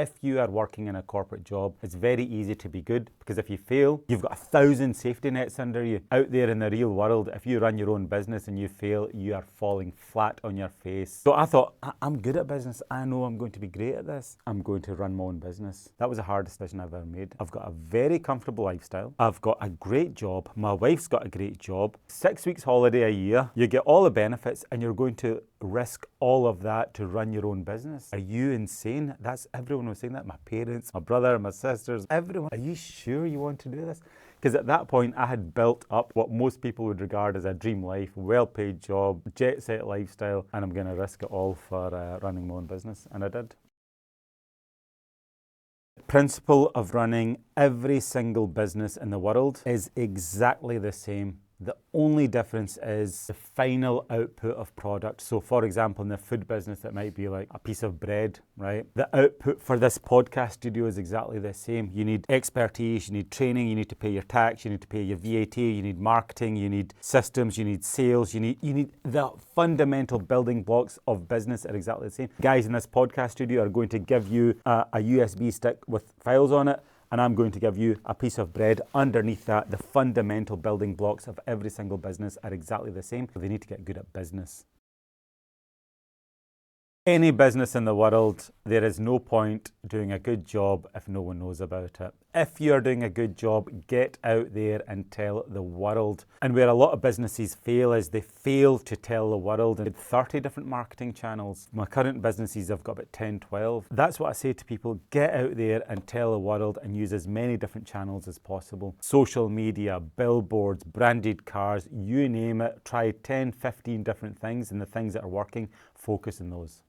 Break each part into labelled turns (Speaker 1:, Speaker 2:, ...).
Speaker 1: If you are working in a corporate job, it's very easy to be good, because if you fail, you've got 1,000 safety nets under you. Out there in the real world, if you run your own business and you fail, you are falling flat on your face. So I thought, I'm good at business. I know I'm going to be great at this. I'm going to run my own business. That was the hardest decision I've ever made. I've got a very comfortable lifestyle. I've got a great job. My wife's got a great job. 6 weeks holiday a year. You get all the benefits, and you're going to risk all of that to run your own business. Are you insane? That's everyone was saying that. My parents, my brother, my sisters, everyone. Are you sure you want to do this? Because at that point, I had built up what most people would regard as a dream life, well-paid job, jet-set lifestyle, and I'm going to risk it all for running my own business. And I did. The principle of running every single business in the world is exactly the same. The only difference is the final output of product. So for example, in the food business, it might be like a piece of bread, right? The output for this podcast studio is exactly the same. You need expertise, you need training, you need to pay your tax, you need to pay your VAT, you need marketing, you need systems, you need sales, you need the fundamental building blocks of business are exactly the same. Guys in this podcast studio are going to give you a USB stick with files on it, and I'm going to give you a piece of bread. Underneath that, the fundamental building blocks of every single business are exactly the same. So they need to get good at business. Any business in the world, there is no point doing a good job if no one knows about it. If you're doing a good job, get out there and tell the world. And where a lot of businesses fail is they fail to tell the world. And 30 different marketing channels. My current businesses have got about 10, 12. That's what I say to people. Get out there and tell the world and use as many different channels as possible. Social media, billboards, branded cars, you name it. Try 10, 15 different things, and the things that are working, focus on those.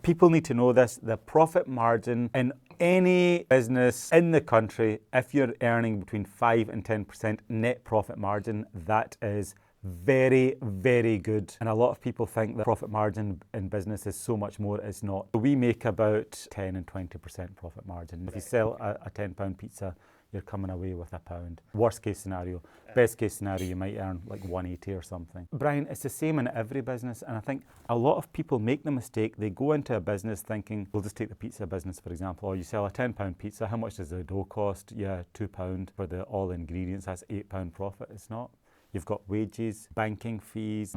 Speaker 1: People need to know this, the profit margin in any business in the country, if you're earning between 5 and 10% net profit margin, that is very, very good. And a lot of people think the profit margin in business is so much more. It's not. We make about 10 and 20% profit margin. If you sell a £10 pizza, you're coming away with £1. Worst case scenario. Best case scenario, you might earn like 180 or something. Brian, it's the same in every business, and I think a lot of people make the mistake. They go into a business thinking, we'll just take the pizza business for example, or you sell a £10 pizza, how much does the dough cost? Yeah, £2 for the all ingredients, that's £8 profit. It's not. You've got wages, banking fees,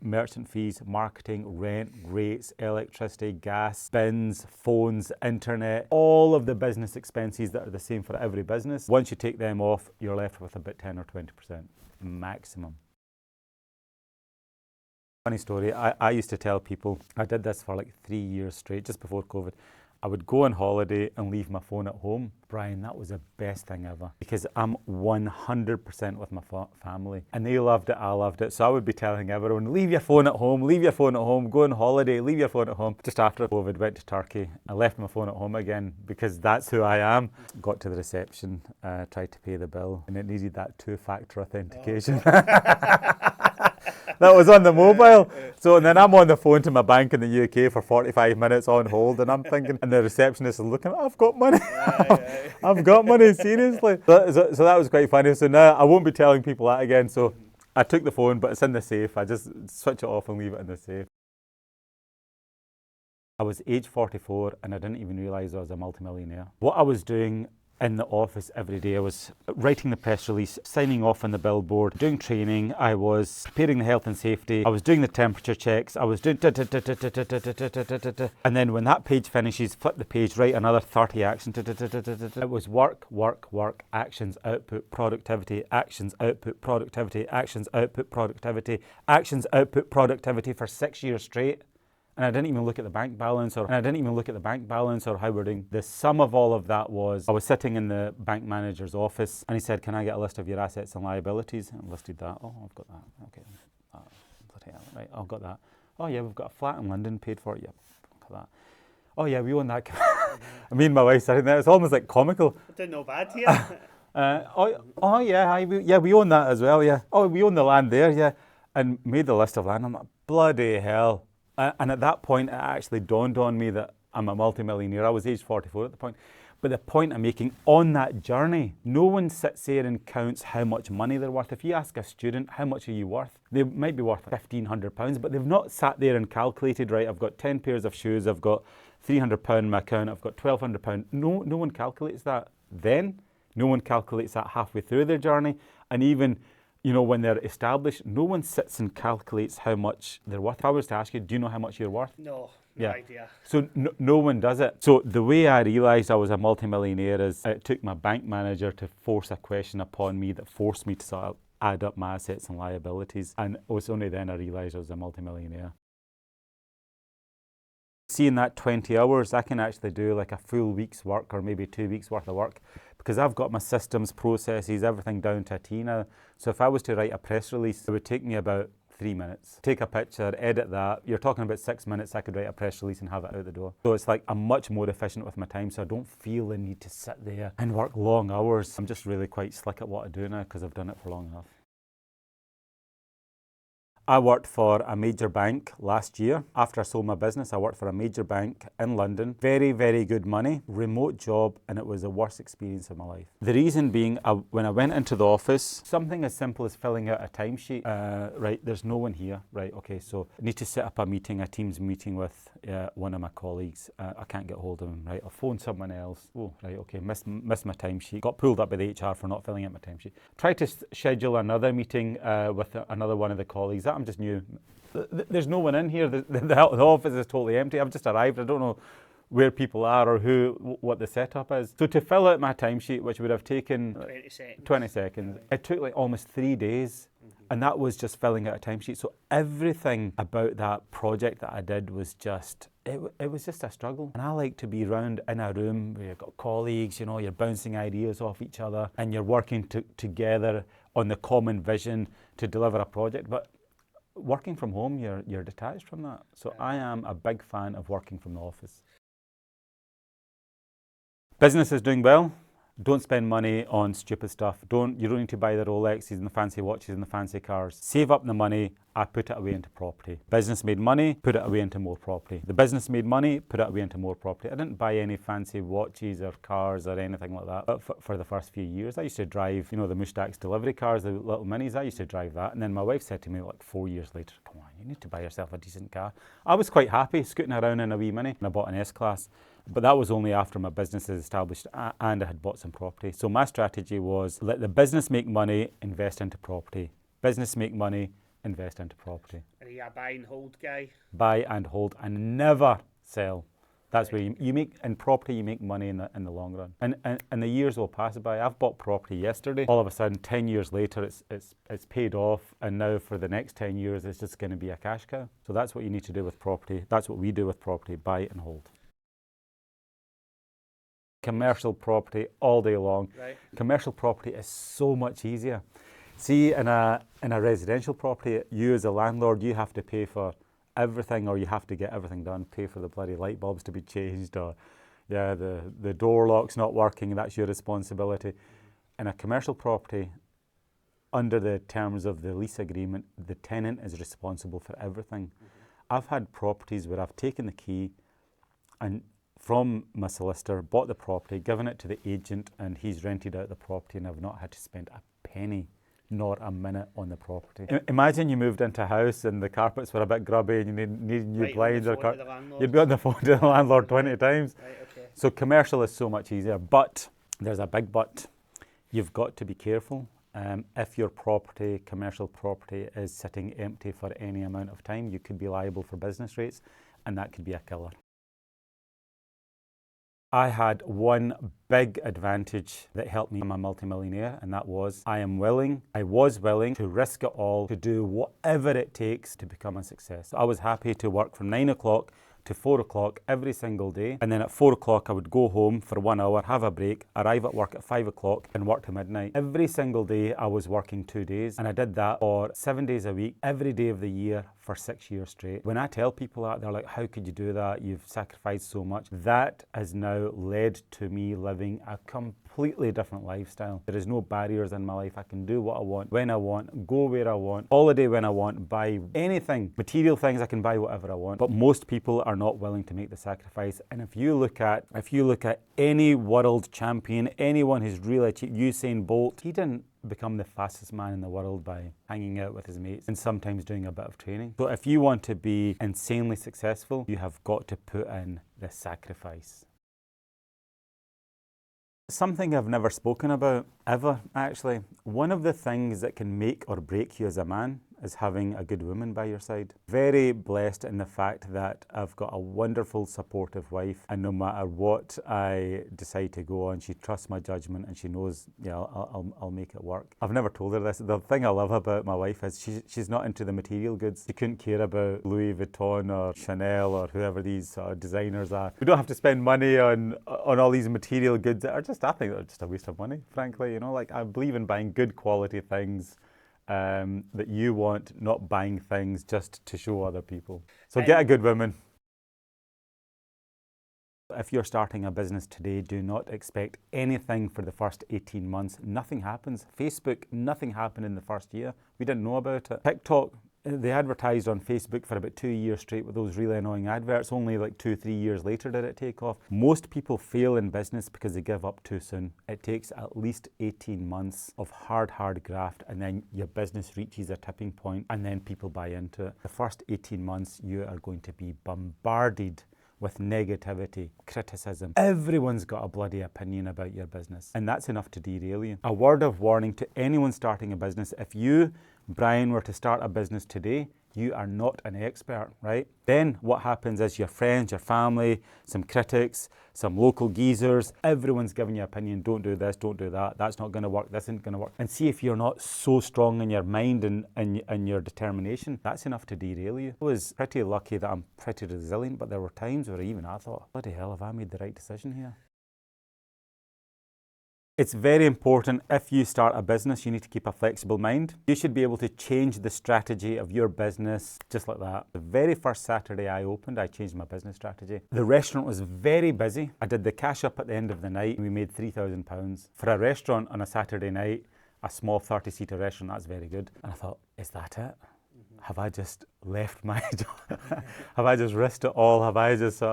Speaker 1: merchant fees, marketing, rent, rates, electricity, gas, bins, phones, internet, all of the business expenses that are the same for every business. Once you take them off, you're left with about 10 or 20% maximum. Funny story, I used to tell people, I did this for like 3 years straight, just before COVID. I would go on holiday and leave my phone at home. Brian, that was the best thing ever, because I'm 100% with my family, and they loved it, I loved it. So I would be telling everyone, leave your phone at home, leave your phone at home, go on holiday, leave your phone at home. Just after COVID, went to Turkey, I left my phone at home again, because that's who I am. Got to the reception, tried to pay the bill, and it needed that 2-factor authentication. That was on the mobile. So and then I'm on the phone to my bank in the UK for 45 minutes on hold, and I'm thinking, and the receptionist is looking, I've got money. I've got money, seriously. So that was quite funny. So now I won't be telling people that again. So I took the phone, but it's in the safe. I just switch it off and leave it in the safe. I was age 44 and I didn't even realise I was a multi-millionaire. What I was doing in the office every day, I was writing the press release, signing off on the billboard, doing training, I was preparing the health and safety, I was doing the temperature checks, I was doing and then when that page finishes, flip the page, write another 30 actions. It was work, work, work, actions, output, productivity, actions, output, productivity, actions, output, productivity, actions, output, productivity for 6 years straight. And I didn't even look at the bank balance or how we're doing. The sum of all of that was, I was sitting in the bank manager's office and he said, can I get a list of your assets and liabilities? And I listed that. Oh, I've got that. Okay. Right, I've got that. Oh yeah, we've got a flat in London paid for. Yeah, got that. Oh yeah, we own that. I mean, my wife sitting there, it's almost like comical.
Speaker 2: Doing no bad here.
Speaker 1: We own that as well, yeah. Oh, we own the land there, yeah. And made the list of land. I'm like, bloody hell. And at that point, it actually dawned on me that I'm a multi-millionaire. I was age 44 at the point. But the point I'm making, on that journey, no one sits there and counts how much money they're worth. If you ask a student, how much are you worth? They might be worth £1,500, but they've not sat there and calculated, right, I've got 10 pairs of shoes, I've got £300 in my account, I've got £1,200. No one calculates that then. No one calculates that halfway through their journey. And even, when they're established, no one sits and calculates how much they're worth. If I was to ask you, do you know how much you're worth?
Speaker 2: No idea.
Speaker 1: So no one does it. So the way I realised I was a multimillionaire is it took my bank manager to force a question upon me that forced me to sort of add up my assets and liabilities. And it was only then I realised I was a multimillionaire. Seeing that 20 hours, I can actually do like a full week's work or maybe 2 weeks worth of work because I've got my systems, processes, everything down to a T now. So if I was to write a press release, it would take me about 3 minutes. Take a picture, edit that. You're talking about 6 minutes, I could write a press release and have it out the door. So it's like I'm much more efficient with my time, so I don't feel the need to sit there and work long hours. I'm just really quite slick at what I do now because I've done it for long enough. I worked for a major bank last year. After I sold my business, I worked for a major bank in London. Very, very good money, remote job, and it was the worst experience of my life. The reason being, when I went into the office, something as simple as filling out a timesheet, right, there's no one here, right, okay, so I need to set up a meeting, a Teams meeting with one of my colleagues. I can't get hold of him, right, I'll phone someone else. Oh, right, okay, missed my timesheet. Got pulled up by the HR for not filling out my timesheet. Tried to schedule another meeting with another one of the colleagues. I'm just new. There's no one in here. The office is totally empty. I've just arrived. I don't know where people are or what the setup is. So to fill out my timesheet, which would have taken 20 seconds, it took like almost 3 days. And that was just filling out a timesheet. So everything about that project that I did was just, it was just a struggle. And I like to be around in a room where you've got colleagues, you're bouncing ideas off each other and you're working together on the common vision to deliver a project. But working from home, you're detached from that. So I am a big fan of working from the office. Business is doing well. Don't spend money on stupid stuff. You don't need to buy the Rolexes and the fancy watches and the fancy cars. Save up the money, I put it away into property. Business made money, put it away into more property. The business made money, put it away into more property. I didn't buy any fancy watches or cars or anything like that. But for the first few years, I used to drive, the Mushtaq's delivery cars, the little minis, I used to drive that. And then my wife said to me like 4 years later, come on, you need to buy yourself a decent car. I was quite happy scooting around in a wee mini and I bought an S-Class. But that was only after my business is established and I had bought some property. So my strategy was let the business make money, invest into property. Business make money, invest into property.
Speaker 2: Are you a buy and hold guy?
Speaker 1: Buy and hold and never sell. That's where you make, in property you make money in the long run. And the years will pass by. I've bought property yesterday. All of a sudden, 10 years later, it's paid off. And now for the next 10 years, it's just going to be a cash cow. So that's what you need to do with property. That's what we do with property, buy and hold. Commercial property all day long.
Speaker 2: Right.
Speaker 1: Commercial property is so much easier. See, in a residential property, you as a landlord, you have to pay for everything, or you have to get everything done. Pay for the bloody light bulbs to be changed, or the door lock's not working. That's your responsibility. In a commercial property, under the terms of the lease agreement, the tenant is responsible for everything. I've had properties where I've taken the key and from my solicitor, bought the property, given it to the agent, and he's rented out the property, and I've not had to spend a penny, nor a minute on the property. Imagine you moved into a house and the carpets were a bit grubby and you need new blinds. You'd be on the phone to the landlord 20 times.
Speaker 2: Right, okay.
Speaker 1: So commercial is so much easier, but there's a big but. You've got to be careful. If your property, commercial property, is sitting empty for any amount of time, you could be liable for business rates, and that could be a killer. I had one big advantage that helped me become a multimillionaire, and that was I was willing to risk it all, to do whatever it takes to become a success. I was happy to work from 9 o'clock to 4 o'clock every single day, and then at 4 o'clock I would go home for 1 hour, have a break, arrive at work at 5 o'clock and work to midnight. Every single day I was working 2 days, and I did that for 7 days a week, every day of the year for 6 years straight. When I tell people that, they're like, how could you do that? You've sacrificed so much. That has now led to me living a completely different lifestyle. There is no barriers in my life. I can do what I want, when I want, go where I want, holiday when I want, buy anything. Material things, I can buy whatever I want. But most people are not willing to make the sacrifice. And if you look at any world champion, anyone who's really achieved, Usain Bolt, he didn't become the fastest man in the world by hanging out with his mates and sometimes doing a bit of training. So if you want to be insanely successful, you have got to put in the sacrifice. Something I've never spoken about, ever, actually. One of the things that can make or break you as a man is having a good woman by your side. Very blessed in the fact that I've got a wonderful, supportive wife, and no matter what I decide to go on, she trusts my judgment and she knows, yeah, I'll make it work. I've never told her this. The thing I love about my wife is she's not into the material goods. She couldn't care about Louis Vuitton or Chanel or whoever these designers are. We don't have to spend money on all these material goods that are just, I think they're just a waste of money, frankly. You know, like, I believe in buying good quality things that you want, not buying things just to show other people. So get a good woman. If you're starting a business today, do not expect anything for the first 18 months. Nothing happens. Facebook, nothing happened in the first year. We didn't know about it. TikTok, they advertised on Facebook for about 2 years straight with those really annoying adverts. Only like 2-3 years later did it take off. Most people fail in business because they give up too soon. It takes at least 18 months of hard graft, and then your business reaches a tipping point and then people buy into it. The first 18 months, you are going to be bombarded with negativity, criticism. Everyone's got a bloody opinion about your business, and that's enough to derail you. A word of warning to anyone starting a business: if you, Brian, were to start a business today, you are not an expert, right? Then what happens is your friends, your family, some critics, some local geezers, everyone's giving you an opinion. Don't do this, don't do that, that's not going to work, this isn't going to work. And see if you're not so strong in your mind and your determination, that's enough to derail you. I was pretty lucky that I'm pretty resilient, but there were times where even I thought, bloody hell, have I made the right decision here? It's very important, if you start a business, you need to keep a flexible mind. You should be able to change the strategy of your business just like that. The very first Saturday I opened, I changed my business strategy. The restaurant was very busy. I did the cash up at the end of the night, and we made £3,000. For a restaurant on a Saturday night, a small 30-seater restaurant, that's very good. And I thought, is that it? Have I just left my job? Have I just risked it all? Have I just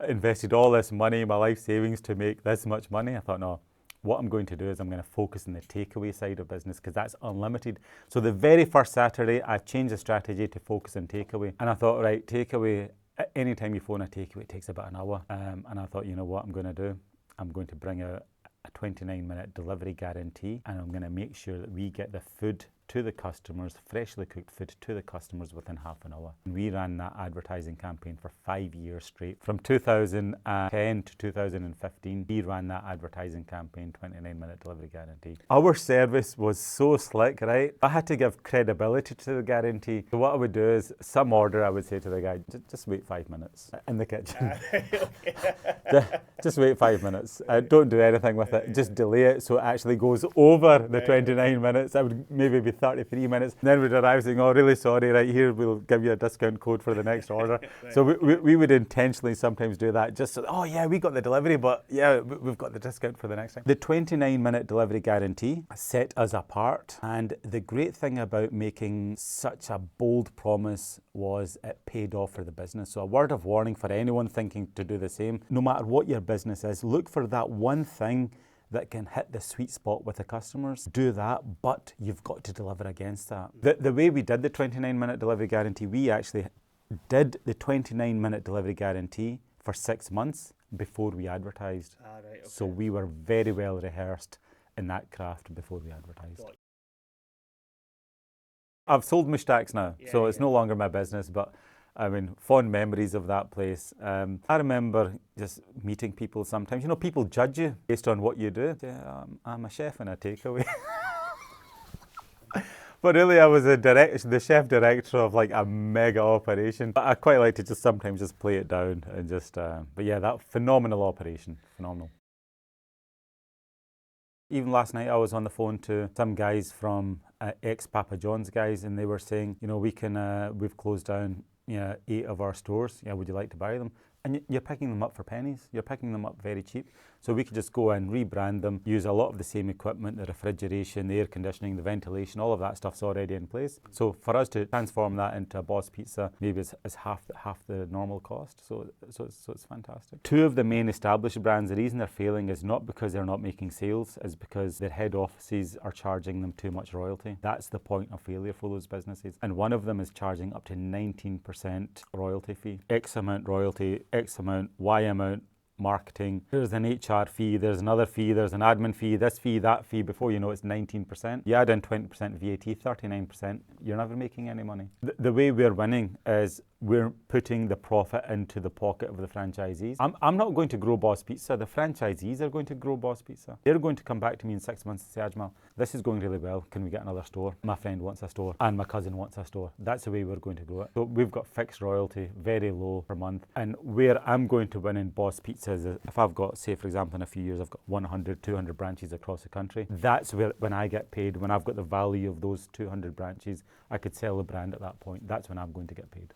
Speaker 1: invested all this money, my life savings, to make this much money? I thought, no. What I'm going to do is I'm going to focus on the takeaway side of business, because that's unlimited. So the very first Saturday, I changed the strategy to focus on takeaway. And I thought, right, takeaway, anytime you phone a takeaway, it takes about an hour. And I thought, you know what I'm going to do? I'm going to bring out a 29-minute delivery guarantee, and I'm going to make sure that we get the food to the customers, freshly cooked food to the customers within half an hour. And we ran that advertising campaign for 5 years straight. From 2010 to 2015, we ran that advertising campaign, 29-minute delivery guarantee. Our service was so slick, right? I had to give credibility to the guarantee. So what I would do is, some order, I would say to the guy, just wait 5 minutes in the kitchen. Just wait 5 minutes. Don't do anything with it. Just delay it so it actually goes over the 29 minutes. That would maybe be 33 minutes. And then we'd arrive saying, oh, really sorry, right here, we'll give you a discount code for the next order. Right. So we would intentionally sometimes do that, just so, oh yeah, we got the delivery, but yeah, we've got the discount for the next time. The 29-minute delivery guarantee set us apart. And the great thing about making such a bold promise was it paid off for the business. So a word of warning for anyone thinking to do the same: no matter what your business is, look for that one thing that can hit the sweet spot with the customers. Do that, but you've got to deliver against that. The way we did the 29-minute delivery guarantee, we actually did the 29-minute delivery guarantee for 6 months before we advertised.
Speaker 2: Right, okay.
Speaker 1: So we were very well rehearsed in that craft before we advertised. I've sold Mushtaq's now, so it's no longer my business, but I mean, fond memories of that place. I remember just meeting people sometimes. You know, people judge you based on what you do. Yeah, I'm a chef in a takeaway. But really, I was the chef director of like a mega operation. But I quite like to just sometimes just play it down and just, but yeah, that phenomenal operation, phenomenal. Even last night, I was on the phone to some guys from ex-Papa John's guys, and they were saying, you know, we've closed down 8 of our stores. Yeah, would you like to buy them? And you're picking them up for pennies. You're picking them up very cheap. So we could just go and rebrand them, use a lot of the same equipment, the refrigeration, the air conditioning, the ventilation, all of that stuff's already in place. So for us to transform that into a Boss Pizza, maybe it's half the normal cost. So it's fantastic. Two of the main established brands, the reason they're failing is not because they're not making sales, is because their head offices are charging them too much royalty. That's the point of failure for those businesses. And one of them is charging up to 19% royalty fee. X amount royalty, X amount, Y amount, marketing. There's an HR fee, there's another fee, there's an admin fee, this fee, that fee. Before you know it's 19%. You add in 20% VAT, 39%, you're never making any money. The way we're winning is we're putting the profit into the pocket of the franchisees. I'm not going to grow Boss Pizza. The franchisees are going to grow Boss Pizza. They're going to come back to me in 6 months and say, Ajmal, this is going really well. Can we get another store? My friend wants a store and my cousin wants a store. That's the way we're going to grow it. So we've got fixed royalty, very low per month. And where I'm going to win in Boss Pizza is if I've got, say for example, in a few years, I've got 100, 200 branches across the country. That's where, when I get paid, when I've got the value of those 200 branches, I could sell the brand at that point. That's when I'm going to get paid.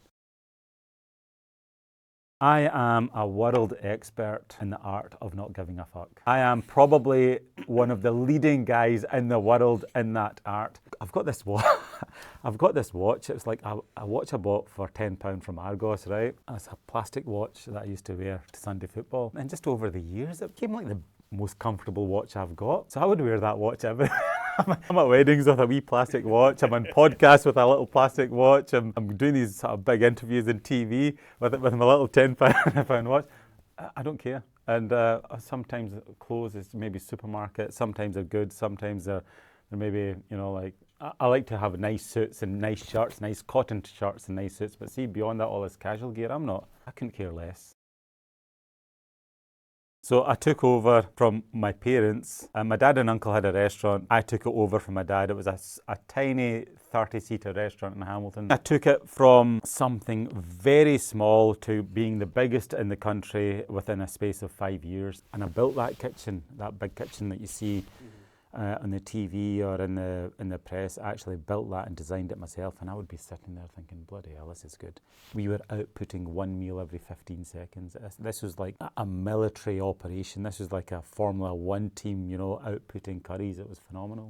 Speaker 1: I am a world expert in the art of not giving a fuck. I am probably one of the leading guys in the world in that art. I've got this watch. I've got this watch. It's like a watch I bought for £10 from Argos, right? And it's a plastic watch that I used to wear to Sunday football. And just over the years, it became like the most comfortable watch I've got. So I would wear that watch every I'm at weddings with a wee plastic watch. I'm on podcasts with a little plastic watch. I'm doing these sort of big interviews on TV with my little £10 watch. I don't care. And sometimes clothes is maybe supermarket. Sometimes they're good. Sometimes they're maybe, you know, like, I like to have nice suits and nice shirts, nice cotton shirts and nice suits. But see, beyond that, all this casual gear, I couldn't care less. So I took over from my parents. My dad and uncle had a restaurant. I took it over from my dad. It was a tiny 30-seater restaurant in Hamilton. I took it from something very small to being the biggest in the country within a space of 5 years. And I built that kitchen, that big kitchen that you see on the TV or in the press. I actually built that and designed it myself, and I would be sitting there thinking, bloody hell, this is good. We were outputting one meal every 15 seconds. This was like a military operation. This was like a Formula One team, you know, outputting curries. It was phenomenal.